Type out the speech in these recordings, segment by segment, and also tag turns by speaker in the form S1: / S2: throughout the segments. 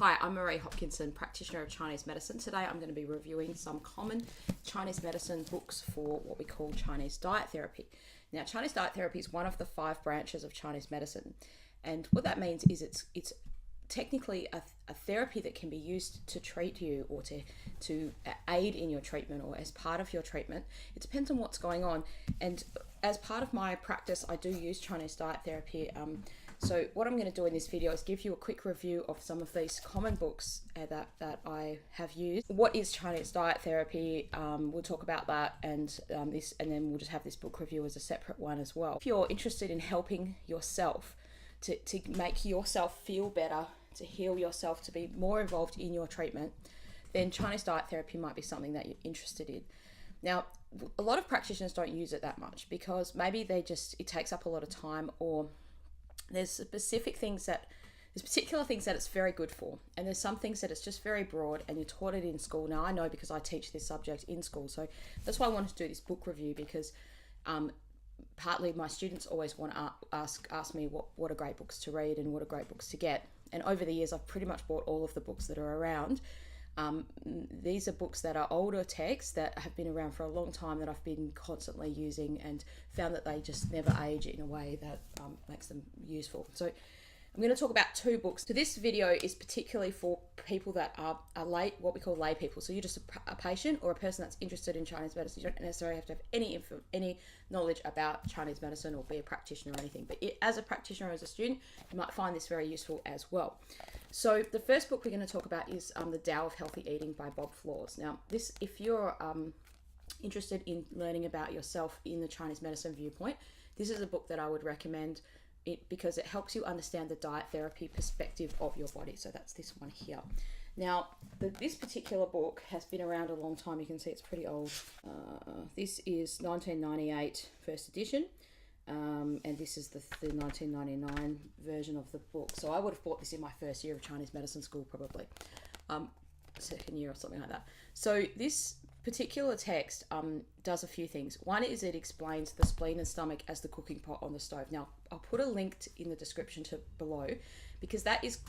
S1: Hi, I'm Marie Hopkinson, practitioner of Chinese medicine. Today I'm going to be reviewing some common Chinese medicine books for what we call Chinese diet therapy. Now, Chinese diet therapy is one of the 5 branches of Chinese medicine. And what that means is it's technically a therapy that can be used to treat you or to aid in your treatment or as part of your treatment. It depends on what's going on. And as part of my practice, I do use Chinese diet therapy. So what I'm going to do in this video is give you a quick review of some of these common books that I have used. What is Chinese diet therapy? We'll talk about that and then we'll just have this book review as a separate one as well. If you're interested in helping yourself to make yourself feel better, to heal yourself, to be more involved in your treatment, then Chinese diet therapy might be something that you're interested in. Now, a lot of practitioners don't use it that much because maybe it takes up a lot of time, or there's particular things that it's very good for, and there's some things that it's just very broad and you're taught it in school. Now I know because I teach this subject in school, so that's why I wanted to do this book review, because partly my students always want to ask me what are great books to read and what are great books to get. And over the years I've pretty much bought all of the books that are around. These are books that are older texts that have been around for a long time that I've been constantly using and found that they just never age in a way that makes them useful. So I'm going to talk about 2 books. So this video is particularly for people that are what we call lay people. So you're just a patient or a person that's interested in Chinese medicine. You don't necessarily have to have any knowledge about Chinese medicine or be a practitioner or anything. But as a practitioner or as a student, you might find this very useful as well. So the first book we're going to talk about is the Dao of Healthy Eating by Bob Flavours. Now, if you're interested in learning about yourself in the Chinese medicine viewpoint, this is a book that I would recommend because it helps you understand the diet therapy perspective of your body. So that's this one here. Now, this particular book has been around a long time. You can see it's pretty old. This is 1998 first edition. And this is the 1999 version of the book. So I would have bought this in my first year of Chinese medicine school, probably. Second year or something like that. So this particular text does a few things. One is it explains the spleen and stomach as the cooking pot on the stove. Now, I'll put a link in the description below, because that is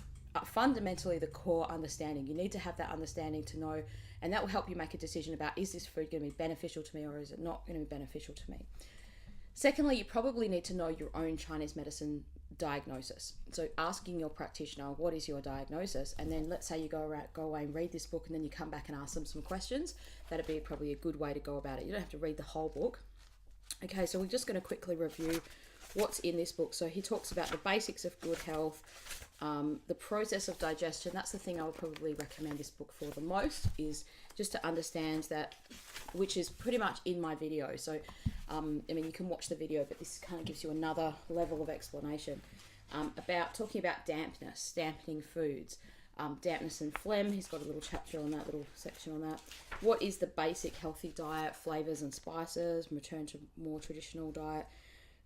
S1: fundamentally the core understanding. You need to have that understanding to know, and that will help you make a decision about, is this food going to be beneficial to me or is it not going to be beneficial to me? Secondly, you probably need to know your own Chinese medicine diagnosis. So asking your practitioner, what is your diagnosis? And then let's say you go away and read this book, and then you come back and ask them some questions. That'd be probably a good way to go about it. You don't have to read the whole book. Okay, so we're just going to quickly review what's in this book. So he talks about the basics of good health, the process of digestion. That's the thing I would probably recommend this book for the most, is just to understand that, which is pretty much in my video. So I mean, you can watch the video, but this kind of gives you another level of explanation about talking about dampness, dampening foods, dampness and phlegm. He's got a little chapter on that, little section on that. What is the basic healthy diet, flavors and spices, return to more traditional diet.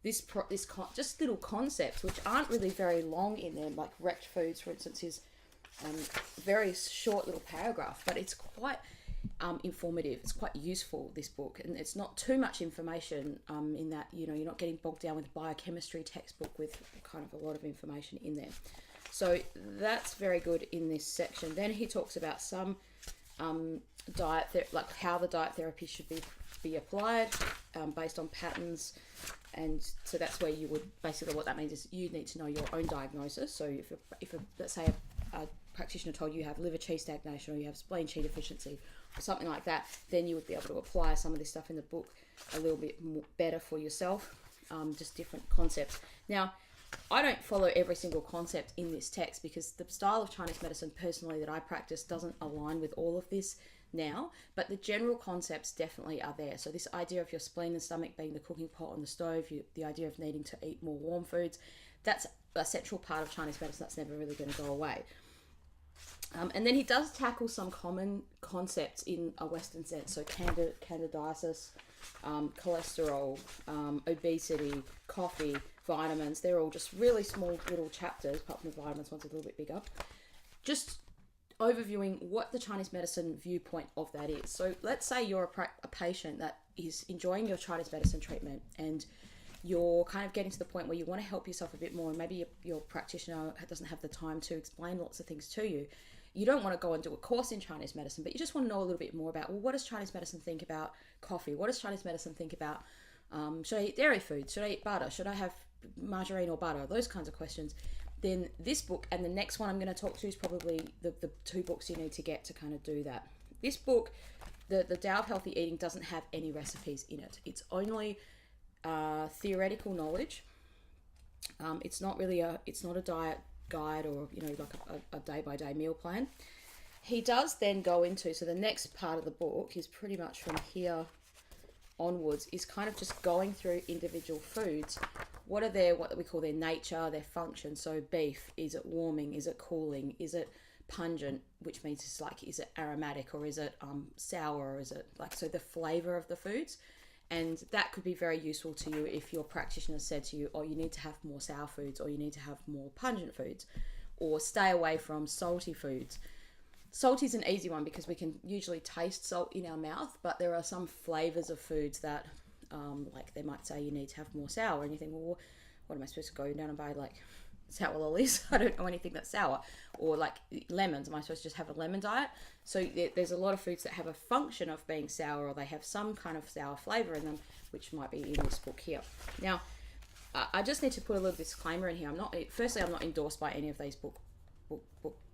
S1: Just little concepts which aren't really very long in there, like wrecked foods, for instance, is very short little paragraph, but it's quite informative. It's quite useful, this book, and it's not too much information in that, you're not getting bogged down with a biochemistry textbook with kind of a lot of information in there. So that's very good in this section. Then he talks about some like how the diet therapy should be applied based on patterns. And so that's where you would, basically what that means is you need to know your own diagnosis. So if let's say a practitioner told you have liver qi stagnation or you have spleen qi deficiency or something like that, then you would be able to apply some of this stuff in the book a little bit more better for yourself, just different concepts. Now, I don't follow every single concept in this text because the style of Chinese medicine personally that I practice doesn't align with all of this now, but the general concepts definitely are there. So this idea of your spleen and stomach being the cooking pot on the stove, the idea of needing to eat more warm foods, that's a central part of Chinese medicine that's never really going to go away. And then he does tackle some common concepts in a Western sense. So candidiasis, cholesterol, obesity, coffee, vitamins. They're all just really small little chapters, apart from the vitamins, one's a little bit bigger. Just overviewing what the Chinese medicine viewpoint of that is. So let's say you're a patient that is enjoying your Chinese medicine treatment and you're kind of getting to the point where you want to help yourself a bit more, and maybe your practitioner doesn't have the time to explain lots of things to you. you don't want to go and do a course in Chinese medicine, but you just want to know a little bit more about, well, what does Chinese medicine think about coffee? What does Chinese medicine think about, should I eat dairy foods? Should I eat butter? Should I have margarine or butter? Those kinds of questions. Then this book and the next one I'm going to talk to is probably the two books you need to get to kind of do that. This book, the Dao of Healthy Eating, doesn't have any recipes in it. It's only theoretical knowledge. It's not a diet guide or, like a day-by-day meal plan. He does then go into, so the next part of the book is pretty much from here onwards, is kind of just going through individual foods. What we call their nature, their function. So beef, is it warming? Is it cooling? Is it pungent, which means it's like, is it aromatic, or is it sour, or is it like, so the flavor of the foods. And that could be very useful to you if your practitioner said to you, oh, you need to have more sour foods, or you need to have more pungent foods, or stay away from salty foods. Salty is an easy one because we can usually taste salt in our mouth, but there are some flavors of foods that, like they might say you need to have more sour, and you think, well, what am I supposed to go down and buy, like sour lollies? I don't know anything that's sour. Or like lemons, am I supposed to just have a lemon diet? So there's a lot of foods that have a function of being sour, or they have some kind of sour flavor in them, which might be in this book here. Now, I just need to put a little disclaimer in here. I'm not endorsed by any of these book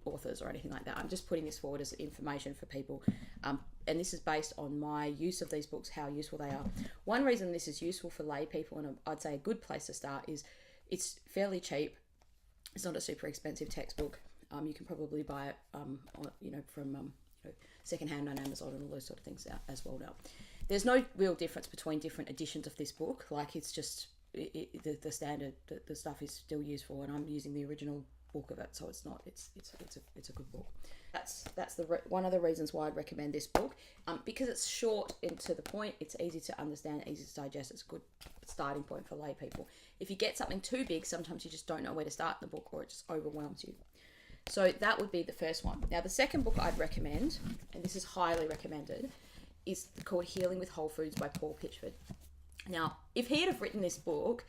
S1: authors or anything like that. I'm just putting this forward as information for people, and this is based on my use of these books, how useful they are. One reason this is useful for lay people, and I'd say a good place to start, is it's fairly cheap. It's not a super expensive textbook. You can probably buy it, from secondhand on Amazon and all those sort of things as well now. There's no real difference between different editions of this book. Like, it's just the standard. The stuff is still useful, and I'm using the original book of it, so it's not. It's a good book. That's one of the reasons why I'd recommend this book, because it's short and to the point. It's easy to understand, easy to digest. It's a good starting point for lay people. If you get something too big, sometimes you just don't know where to start in the book, or it just overwhelms you. So that would be the first one. Now, the second book I'd recommend, and this is highly recommended, is called Healing with Whole Foods by Paul Pitchford. Now, if he had have written this book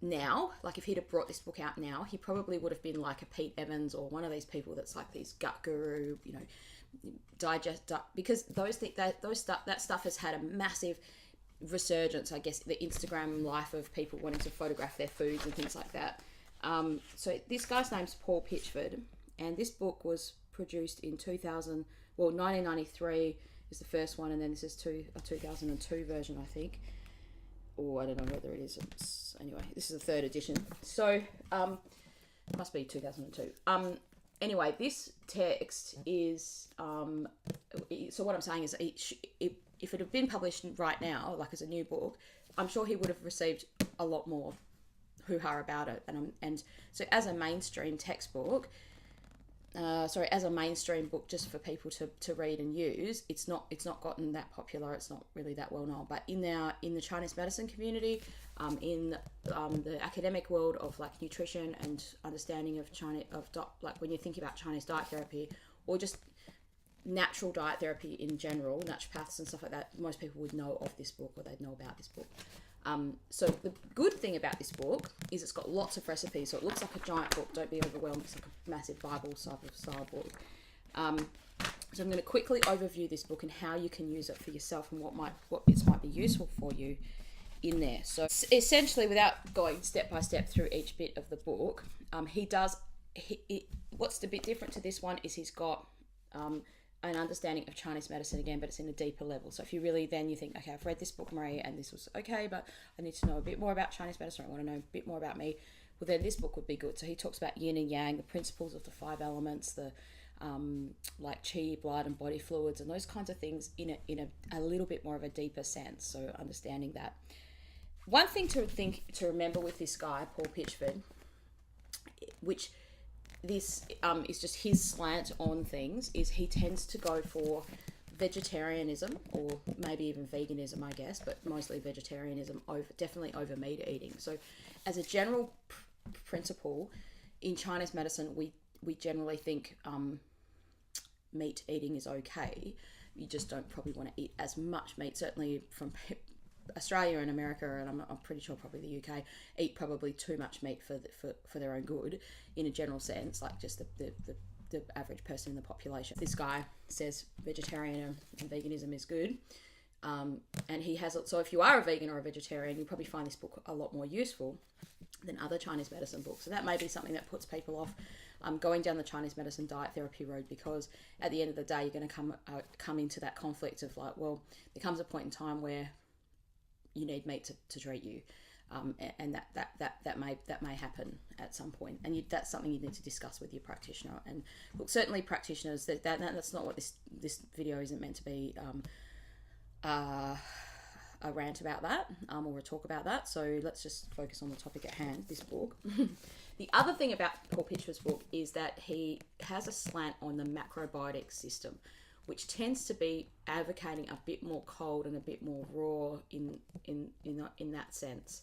S1: now, like if he'd have brought this book out now, he probably would have been like a Pete Evans, or one of these people that's like these gut guru, because that stuff has had a massive resurgence, I guess, the Instagram life of people wanting to photograph their foods and things like that. So this guy's name's Paul Pitchford, and this book was produced in 1993 is the first one, and then this is a 2002 version, I think. Or I don't know whether it is. Anyway, this is the third edition. So, must be 2002. Anyway, this text is, so what I'm saying is, if it had been published right now, like as a new book, I'm sure he would have received a lot more hoo-ha about it. And so as a mainstream textbook, as a mainstream book just for people to read and use, it's not gotten that popular. It's not really that well known. But in the Chinese medicine community, in the academic world of like nutrition and understanding of like when you think about Chinese diet therapy, or just natural diet therapy in general, naturopaths and stuff like that, most people would know of this book, or they'd know about this book. So the good thing about this book is it's got lots of recipes, so it looks like a giant book. Don't be overwhelmed. It's like a massive Bible type of style book. So I'm going to quickly overview this book and how you can use it for yourself, and what bits might be useful for you in there. So essentially, without going step by step through each bit of the book, what's a bit different to this one is he's got an understanding of Chinese medicine again, but it's in a deeper level. So if you really then you think, okay, I've read this book, Marie, and this was okay, but I need to know a bit more about Chinese medicine, I want to know a bit more about me, well then this book would be good. So he talks about yin and yang, the principles of the 5 elements, the like chi, blood and body fluids, and those kinds of things in a little bit more of a deeper sense. So understanding that. One thing to remember with this guy, Paul Pitchford, which this is just his slant on things, is he tends to go for vegetarianism, or maybe even veganism, I guess, but mostly vegetarianism, definitely over meat eating. So as a general principle, in Chinese medicine, we generally think meat eating is okay. You just don't probably want to eat as much meat. Certainly from Australia and America, and I'm pretty sure probably the UK, eat probably too much meat for their own good, in a general sense, like just the the average person in the population. This guy says vegetarian and veganism is good. And he has, so if you are a vegan or a vegetarian, you probably find this book a lot more useful than other Chinese medicine books. So that may be something that puts people off going down the Chinese medicine diet therapy road, because at the end of the day, you're going to come into that conflict of like, well, there comes a point in time where you need meat to treat you. And that may happen at some point, and that's something you need to discuss with your practitioner. And look, certainly practitioners, that's not what this video isn't meant to be. A rant about that, or a talk about that. So let's just focus on the topic at hand, this book. The other thing about Paul Pitchford's book is that he has a slant on the macrobiotic system, which tends to be advocating a bit more cold and a bit more raw in that sense.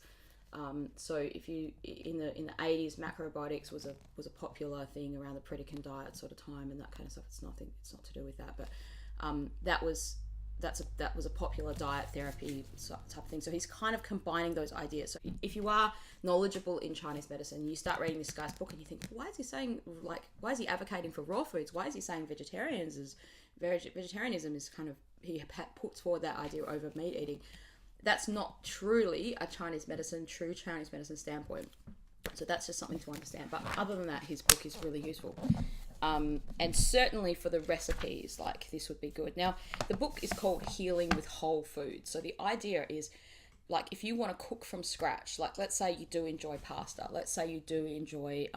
S1: So if you in the 80s, macrobiotics was a popular thing around the Pritikin diet sort of time and that kind of stuff. It's not to do with that, but that was a popular diet therapy type of thing. So he's kind of combining those ideas. So if you are knowledgeable in Chinese medicine, you start reading this guy's book and you think, why is he advocating for raw foods? Why is he saying vegetarianism is kind of, he puts forward that idea over meat eating. That's not truly a true Chinese medicine standpoint. So that's just something to understand. But other than that, his book is really useful. And certainly for the recipes, like this would be good. Now, the book is called Healing with Whole Foods. So the idea is, like, if you want to cook from scratch, like let's say you do enjoy pasta, let's say you do enjoy,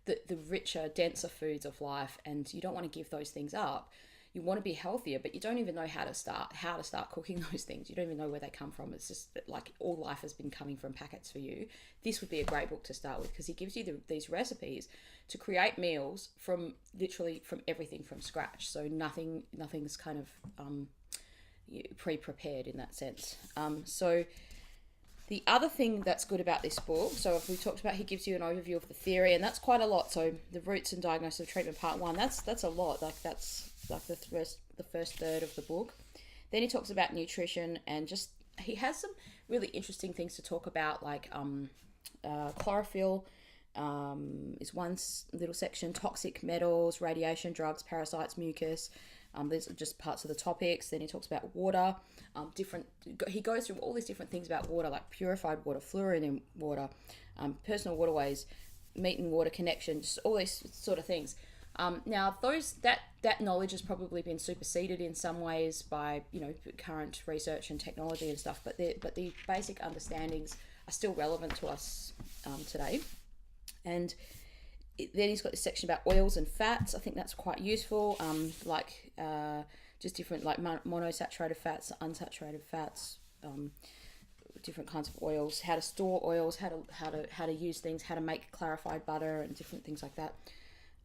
S1: the richer, denser foods of life, and you don't want to give those things up. You want to be healthier, but you don't even know how to start cooking those things. You don't even know where they come from. It's just like all life has been coming from packets for you. This would be a great book to start with, because he gives you these recipes to create meals from everything from scratch. So nothing's kind of pre-prepared in that sense. So the other thing that's good about this book, so if we talked about, he gives you an overview of the theory, and that's quite a lot. So the roots and diagnosis of treatment part 1, that's a lot. Like that's like the first third of the book. Then he talks about nutrition, and just he has some really interesting things to talk about, like chlorophyll is one little section, toxic metals, radiation, drugs, parasites, mucus. These are just parts of the topics. Then he talks about water, he goes through all these different things about water, like purified water, fluorine in water, personal waterways, meat and water connection, just all these sort of things. Now that knowledge has probably been superseded in some ways by current research and technology and stuff, but the basic understandings are still relevant to us today. And then he's got this section about oils and fats. I think that's quite useful. Just different, like monosaturated fats, unsaturated fats, different kinds of oils, how to store oils, how to use things, how to make clarified butter, and different things like that.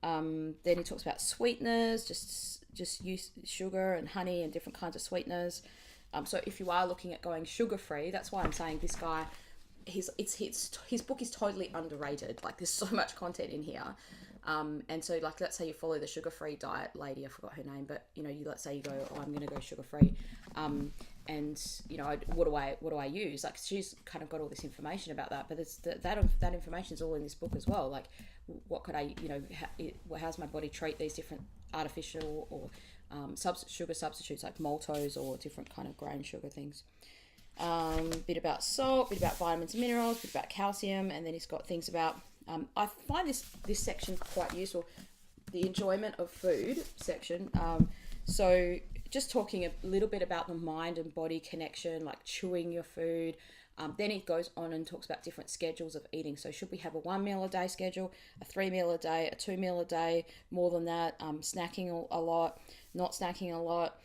S1: Then he talks about sweeteners, just use sugar and honey and different kinds of sweeteners. So if you are looking at going sugar free, that's why I'm saying this guy, his book is totally underrated. Like there's so much content in here. And so like, let's say you follow the sugar-free diet lady, I forgot her name, but let's say you go, I'm going to go sugar-free. And what do I use? Like she's kind of got all this information about that, but it's that information is all in this book as well. Like what could I, how's my body treat these different artificial or sugar substitutes like maltose or different kind of grain sugar things. Bit about salt, bit about vitamins and minerals, bit about calcium, and then he's got things about, I find this section quite useful, the enjoyment of food section. So just talking a little bit about the mind and body connection, like chewing your food. Then it goes on and talks about different schedules of eating. So should we have a 1 meal a day schedule, a 3 meal a day, a 2 meal a day, more than that, snacking a lot, not snacking a lot.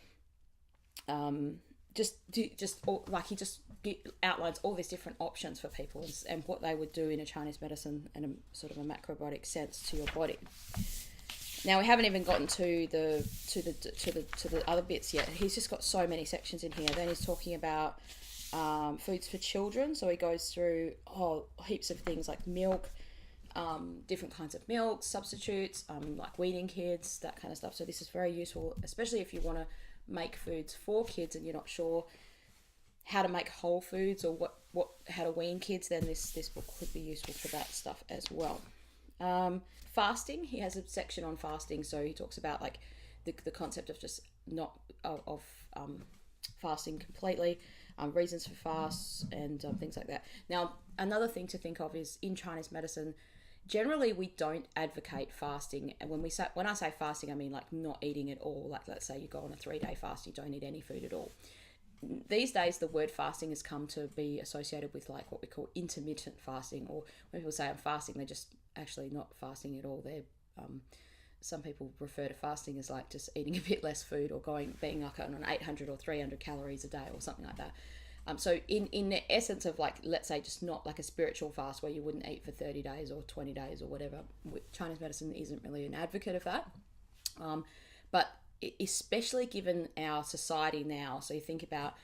S1: He outlines all these different options for people and what they would do in a Chinese medicine and a sort of a macrobiotic sense to your body. Now we haven't even gotten to the other bits yet. He's just got so many sections in here. Then he's talking about foods for children. So he goes through heaps of things like milk, different kinds of milk, substitutes, like weaning kids, that kind of stuff. So this is very useful, especially if you want to make foods for kids and you're not sure how to make whole foods or how to wean kids, then this book could be useful for that stuff as well. Fasting, he has a section on fasting, so he talks about like the concept of just not of fasting completely, reasons for fasts, and things like that. Now, another thing to think of is in Chinese medicine, generally we don't advocate fasting. And when I say fasting, I mean like not eating at all. Like, let's say you go on a 3-day fast, you don't eat any food at all. These days the word fasting has come to be associated with like what we call intermittent fasting, or when people say I'm fasting, they're just actually not fasting at all. They're some people refer to fasting as like just eating a bit less food, or being like on an 800 or 300 calories a day or something like that. So in the essence of like, let's say just not like a spiritual fast where you wouldn't eat for 30 days or 20 days or whatever, Chinese medicine isn't really an advocate of that. But especially given our society now, so you think about,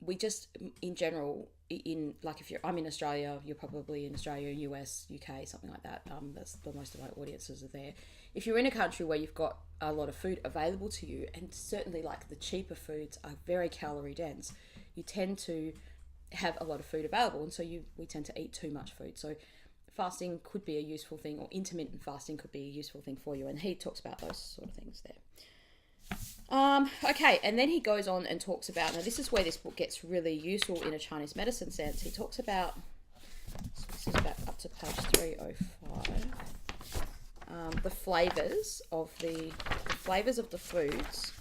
S1: we just in general, in like, if I'm in Australia, you're probably in Australia, US, UK, something like that. That's the most of my audiences are there. If you're in a country where you've got a lot of food available to you, and certainly like the cheaper foods are very calorie dense, you tend to have a lot of food available, and so we tend to eat too much food. So fasting could be a useful thing, or intermittent fasting could be a useful thing for you, and he talks about those sort of things there. Okay, and then he goes on and talks about, now this is where this book gets really useful in a Chinese medicine sense. He talks about, so this is about up to page 305, the flavours of the foods.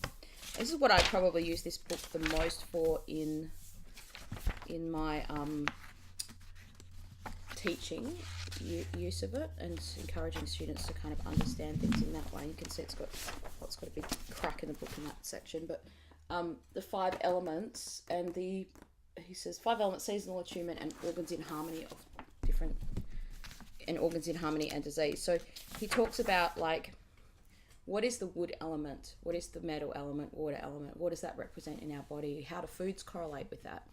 S1: This is what I probably use this book the most for in my teaching use of it, and encouraging students to kind of understand things in that way. You can see it's got a big crack in the book in that section, but the 5 elements, and he says 5 elements: seasonal attunement and organs in harmony and disease. So he talks about like, what is the wood element, what is the metal element, water element, what does that represent in our body, how do foods correlate with that,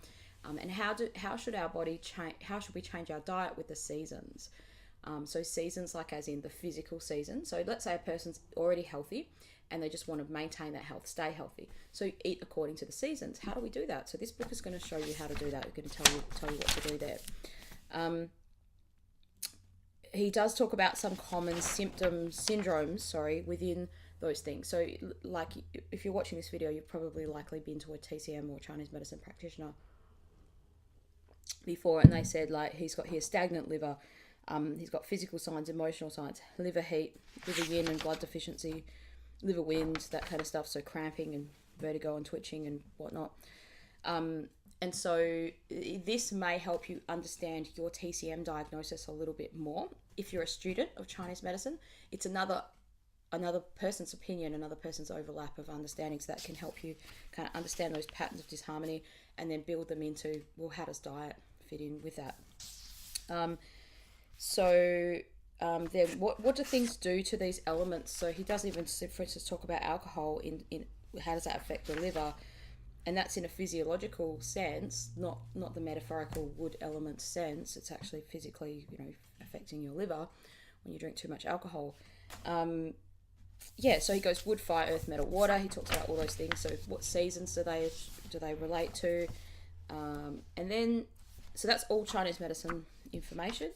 S1: and how should our body change, how should we change our diet with the seasons. So seasons, like as in the physical season. So let's say a person's already healthy and they just want to maintain that health, stay healthy. So eat according to the seasons. How do we do that? So this book is going to show you how to do that. We're going to tell you what to do there. He does talk about some common syndromes, within those things. So like, if you're watching this video, you've probably likely been to a TCM or Chinese medicine practitioner before, and they said like, he's got here stagnant liver, he's got physical signs, emotional signs, liver heat, liver yin and blood deficiency, liver wind, that kind of stuff, so cramping and vertigo and twitching and whatnot. And so this may help you understand your TCM diagnosis a little bit more. If you're a student of Chinese medicine, it's another person's opinion, another person's overlap of understanding, so that can help you kind of understand those patterns of disharmony and then build them into, well, how does diet fit in with that? Then what do things do to these elements? So he does even, for instance, talk about alcohol in how does that affect the liver, and that's in a physiological sense, not the metaphorical wood element sense. It's actually physically, affecting your liver when you drink too much alcohol. So he goes wood, fire, earth, metal, water. He talks about all those things. So what seasons do they relate to? And then, so that's all Chinese medicine information.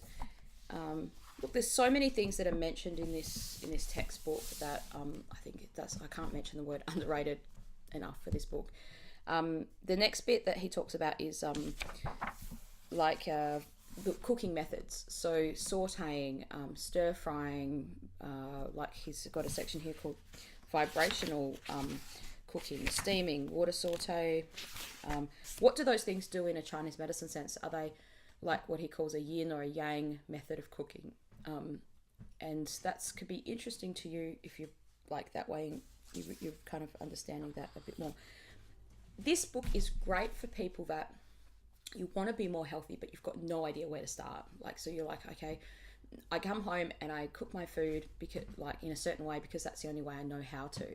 S1: Look, there's so many things that are mentioned in this textbook that I think I can't mention the word underrated enough for this book. The next bit that he talks about is the cooking methods. So sautéing, stir frying, like he's got a section here called vibrational cooking, steaming, water sauté. What do those things do in a Chinese medicine sense? Are they like what he calls a yin or a yang method of cooking? And that could be interesting to you if you like that way, you're kind of understanding that a bit more. This book is great for people that you want to be more healthy, but you've got no idea where to start. Like, so you're like, okay, I come home and I cook my food because, like, in a certain way, because that's the only way I know how to.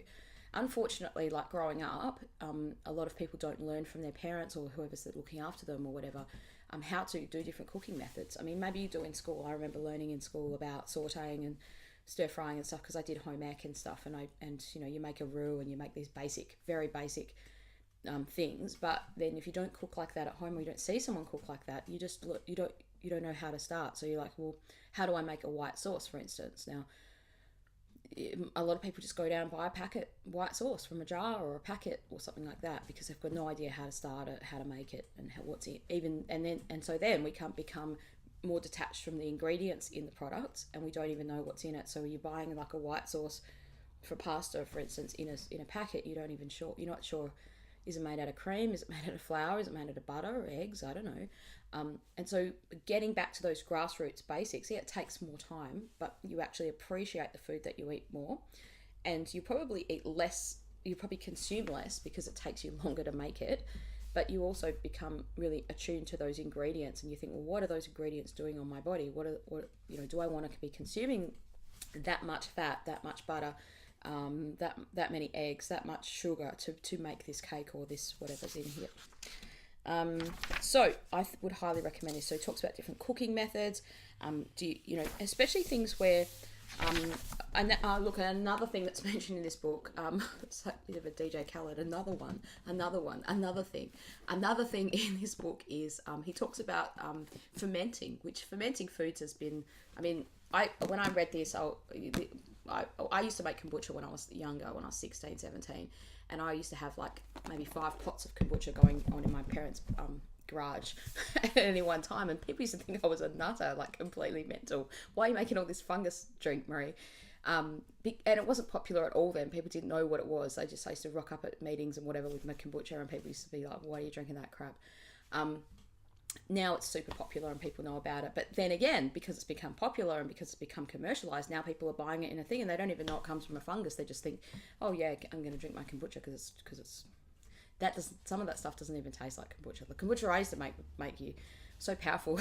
S1: Unfortunately, like growing up, a lot of people don't learn from their parents or whoever's looking after them or whatever, how to do different cooking methods. I mean, maybe you do in school. I remember learning in school about sautéing and stir frying and stuff, because I did home ec and stuff, and you make a roux and you make these very basic things. But then if you don't cook like that at home, or you don't see someone cook like that, you you don't know how to start. So you're like, well, how do I make a white sauce, for instance? Now, a lot of people just go down and buy a packet white sauce from a jar or a packet or something like that, because they've got no idea how to start it, how to make it, and what's in even. And so then we can't become more detached from the ingredients in the product, and we don't even know what's in it. So you're buying like a white sauce for pasta, for instance, in a packet. You're not sure, is it made out of cream, is it made out of flour, is it made out of butter or eggs, I don't know. And so getting back to those grassroots basics, it takes more time, but you actually appreciate the food that you eat more, and you probably eat less, you probably consume less because it takes you longer to make it, but you also become really attuned to those ingredients, and you think, well, what are those ingredients doing on my body? What do I want to be consuming that much fat, that much butter, that many eggs, that much sugar to make this cake or this whatever's in here? So I would highly recommend this. So he talks about different cooking methods. Especially things where, look at another thing that's mentioned in this book. It's like a bit of a DJ Khaled. Another thing in this book is he talks about fermenting, which fermenting foods has been. I mean, when I read this, I used to make kombucha when I was younger, when I was 16, 17. And I used to have like maybe 5 pots of kombucha going on in my parents' garage at any one time. And people used to think I was a nutter, like completely mental. Why are you making all this fungus drink, Marie? And it wasn't popular at all then. People didn't know what it was. I used to rock up at meetings and whatever with my kombucha, and people used to be like, why are you drinking that crap? Now it's super popular and people know about it. But then again, because it's become popular and because it's become commercialized, now people are buying it in a thing and they don't even know it comes from a fungus. They just think, oh yeah, I'm going to drink my kombucha because some of that stuff doesn't even taste like kombucha. The kombucha I used to make you so powerful,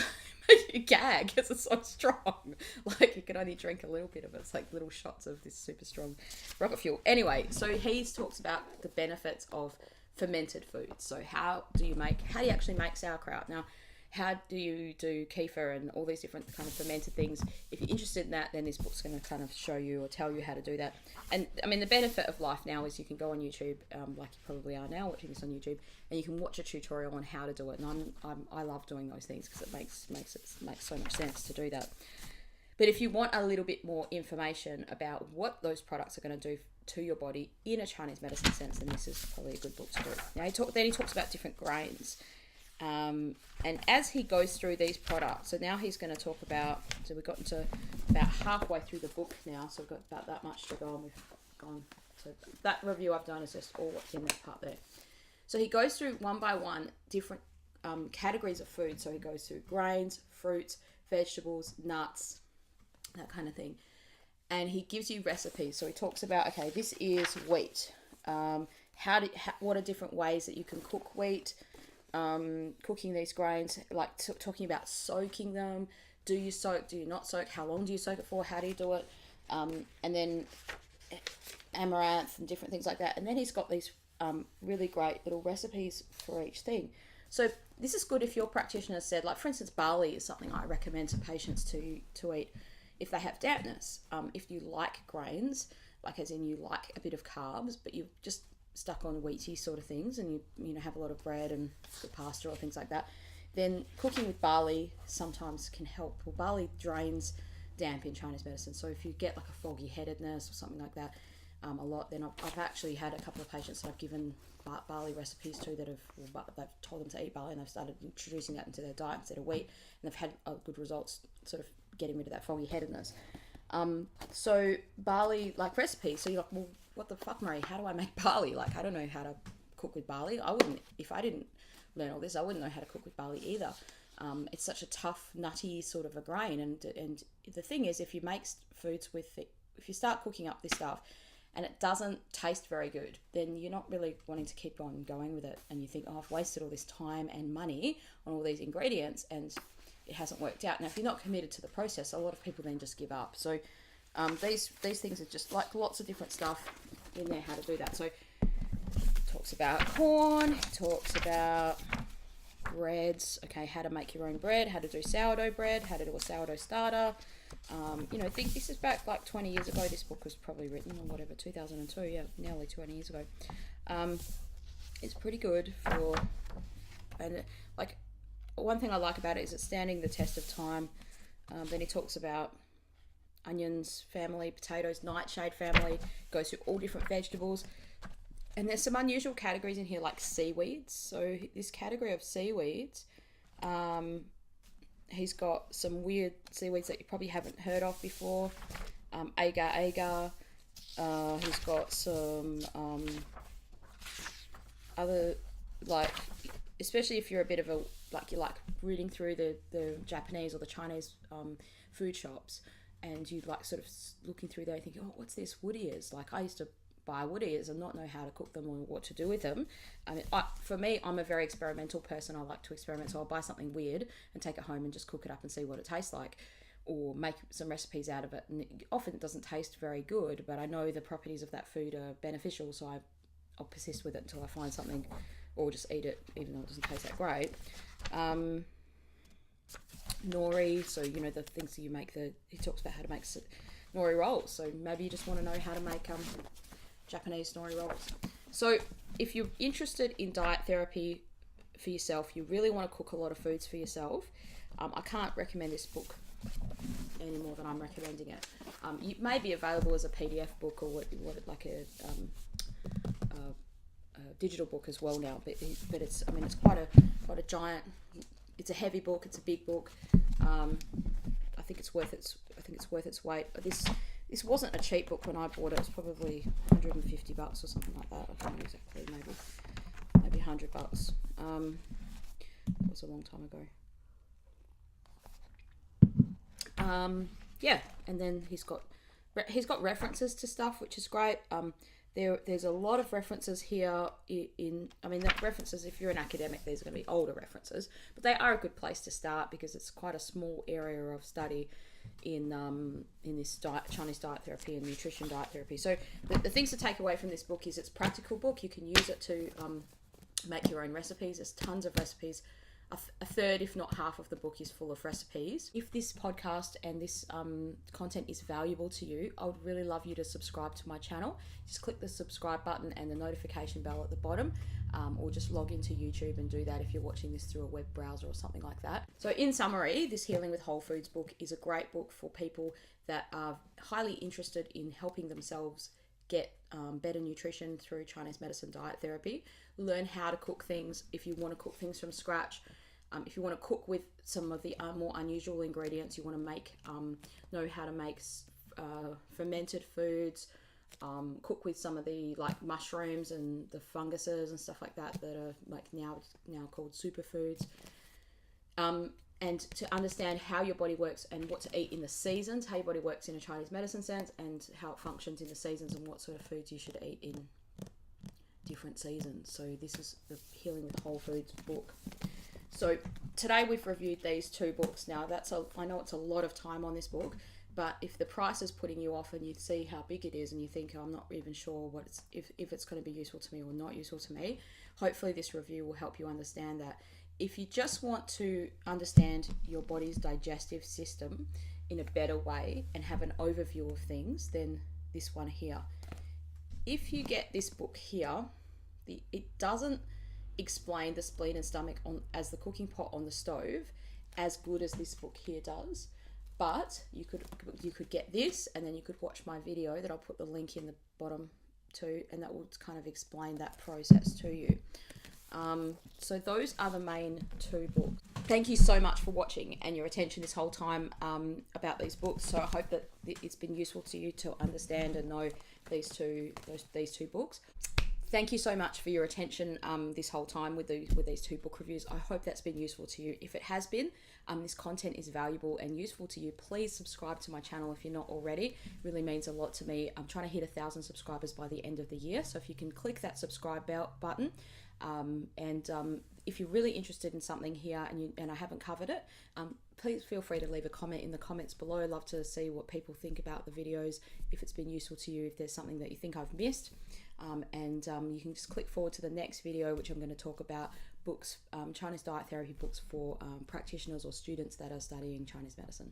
S1: make you gag because it's so strong. Like you can only drink a little bit of it. It's like little shots of this super strong rocket fuel. Anyway, so he talks about the benefits of fermented foods. So how do you actually make sauerkraut? Now, how do you do kefir and all these different kind of fermented things? If you're interested in that, then this book's going to kind of show you or tell you how to do that. And I mean, the benefit of life now is you can go on YouTube, like you probably are now watching this on YouTube, and you can watch a tutorial on how to do it. And I love doing those things because it makes so much sense to do that. But if you want a little bit more information about what those products are going to do to your body in a Chinese medicine sense, then this is probably a good book to do. Now he talks about different grains. And as he goes through these products, so now he's going to talk about, so we've gotten to about halfway through the book now, so we've got about that much to go on. We've gone, so that review I've done is just all what's in that part there. So he goes through one by one different categories of food. So he goes through grains, fruits, vegetables, nuts, that kind of thing. And he gives you recipes. So he talks about, okay, this is wheat. What are different ways that you can cook wheat? Cooking these grains, like talking about soaking them. Do you soak? Do you not soak? How long do you soak it for? How do you do it? And then amaranth and different things like that. And then he's got these really great little recipes for each thing. So this is good if your practitioner said, like for instance, barley is something I recommend to patients to eat if they have dampness. If you like grains, like as in you like a bit of carbs, but you've just stuck on wheaty sort of things, and you have a lot of bread and pasta or things like that, then cooking with barley sometimes can help. Well, barley drains damp in Chinese medicine, so if you get like a foggy headedness or something like that a lot, then I've actually had a couple of patients that I've given barley recipes to that they've told them to eat barley, and they've started introducing that into their diet instead of wheat, and they've had good results sort of getting rid of that foggy headedness. So barley like recipes, so you're like, well, what the fuck, Marie? How do I make barley? Like, I don't know how to cook with barley. I wouldn't, if I didn't learn all this, I wouldn't know how to cook with barley either. It's such a tough, nutty sort of a grain. And the thing is, if you make foods with it, if you start cooking up this stuff and it doesn't taste very good, then you're not really wanting to keep on going with it. And you think, oh, I've wasted all this time and money on all these ingredients and it hasn't worked out. Now, if you're not committed to the process, a lot of people then just give up. So these things are just like lots of different stuff in there, how to do that. So talks about corn, talks about breads, okay, how to make your own bread, how to do sourdough bread, how to do a sourdough starter. Think this is back like 20 years ago. This book was probably written or whatever, 2002, yeah, nearly 20 years ago. It's pretty good for, and like, one thing I like about it is it's standing the test of time. Then he talks about onions family, potatoes, nightshade family, goes through all different vegetables. And there's some unusual categories in here like seaweeds. So this category of seaweeds, he's got some weird seaweeds that you probably haven't heard of before. Agar. He's got some other, like, especially if you're a bit of a, like, you like reading through the Japanese or the Chinese food shops, and you like sort of looking through there and thinking, oh, what's this wood ears? Like, I used to buy wood ears and not know how to cook them or what to do with them. I mean, for me, I'm a very experimental person. I like to experiment, so I'll buy something weird and take it home and just cook it up and see what it tastes like, or make some recipes out of it. And often it doesn't taste very good, but I know the properties of that food are beneficial, so I'll persist with it until I find something, or just eat it even though it doesn't taste that great. Nori, so you know the things that you make, he talks about how to make nori rolls, so maybe you just want to know how to make Japanese nori rolls. So if you're interested in diet therapy for yourself, you really want to cook a lot of foods for yourself, I can't recommend this book any more than I'm recommending it. It may be available as a PDF book or what like a digital book as well now, but it's, I mean, it's quite a giant, it's a heavy book, it's a big book. I think it's worth its weight. But this wasn't a cheap book when I bought it. It was probably $150 or something like that. I don't know exactly, maybe $100. That was a long time ago. Yeah, and then he's got references to stuff, which is great. There's a lot of references here I mean, the references, if you're an academic, these are going to be older references, but they are a good place to start because it's quite a small area of study in this Chinese diet therapy and nutrition diet therapy. So the things to take away from this book is it's a practical book. You can use it to make your own recipes. There's tons of recipes. A third, if not half of the book is full of recipes. If this podcast and this content is valuable to you, I would really love you to subscribe to my channel. Just click the subscribe button and the notification bell at the bottom, or just log into YouTube and do that if you're watching this through a web browser or something like that. So in summary, this Healing with Whole Foods book is a great book for people that are highly interested in helping themselves get better nutrition through Chinese medicine diet therapy. Learn how to cook things if you want to cook things from scratch. If you want to cook with some of the more unusual ingredients, you want to know how to make fermented foods, cook with some of the like mushrooms and the funguses and stuff like that are like now called superfoods. And to understand how your body works and what to eat in the seasons, how your body works in a Chinese medicine sense, and how it functions in the seasons, and what sort of foods you should eat in different seasons. So this is the Healing with Whole Foods book. So today we've reviewed these two books. Now I know it's a lot of time on this book, but if the price is putting you off and you see how big it is and you think, oh, I'm not even sure if it's going to be useful to me or not useful to me, hopefully this review will help you understand that. If you just want to understand your body's digestive system in a better way and have an overview of things, then this one here. If you get this book here, it doesn't explain the spleen and stomach as the cooking pot on the stove as good as this book here does, but you could get this and then you could watch my video that I'll put the link in the bottom too, and that will kind of explain that process to you. So those are the main two books. Thank you so much for watching and your attention this whole time about these books. So I hope that it's been useful to you to understand and know these two books. Thank you so much for your attention this whole time with these two book reviews. I hope that's been useful to you. If it has been, this content is valuable and useful to you, please subscribe to my channel if you're not already. It really means a lot to me. I'm trying to hit 1,000 subscribers by the end of the year. So if you can click that subscribe button, and if you're really interested in something here and I haven't covered it, please feel free to leave a comment in the comments below. I'd love to see what people think about the videos, if it's been useful to you, if there's something that you think I've missed. You can just click forward to the next video, which I'm going to talk about books, Chinese diet therapy books for practitioners or students that are studying Chinese medicine.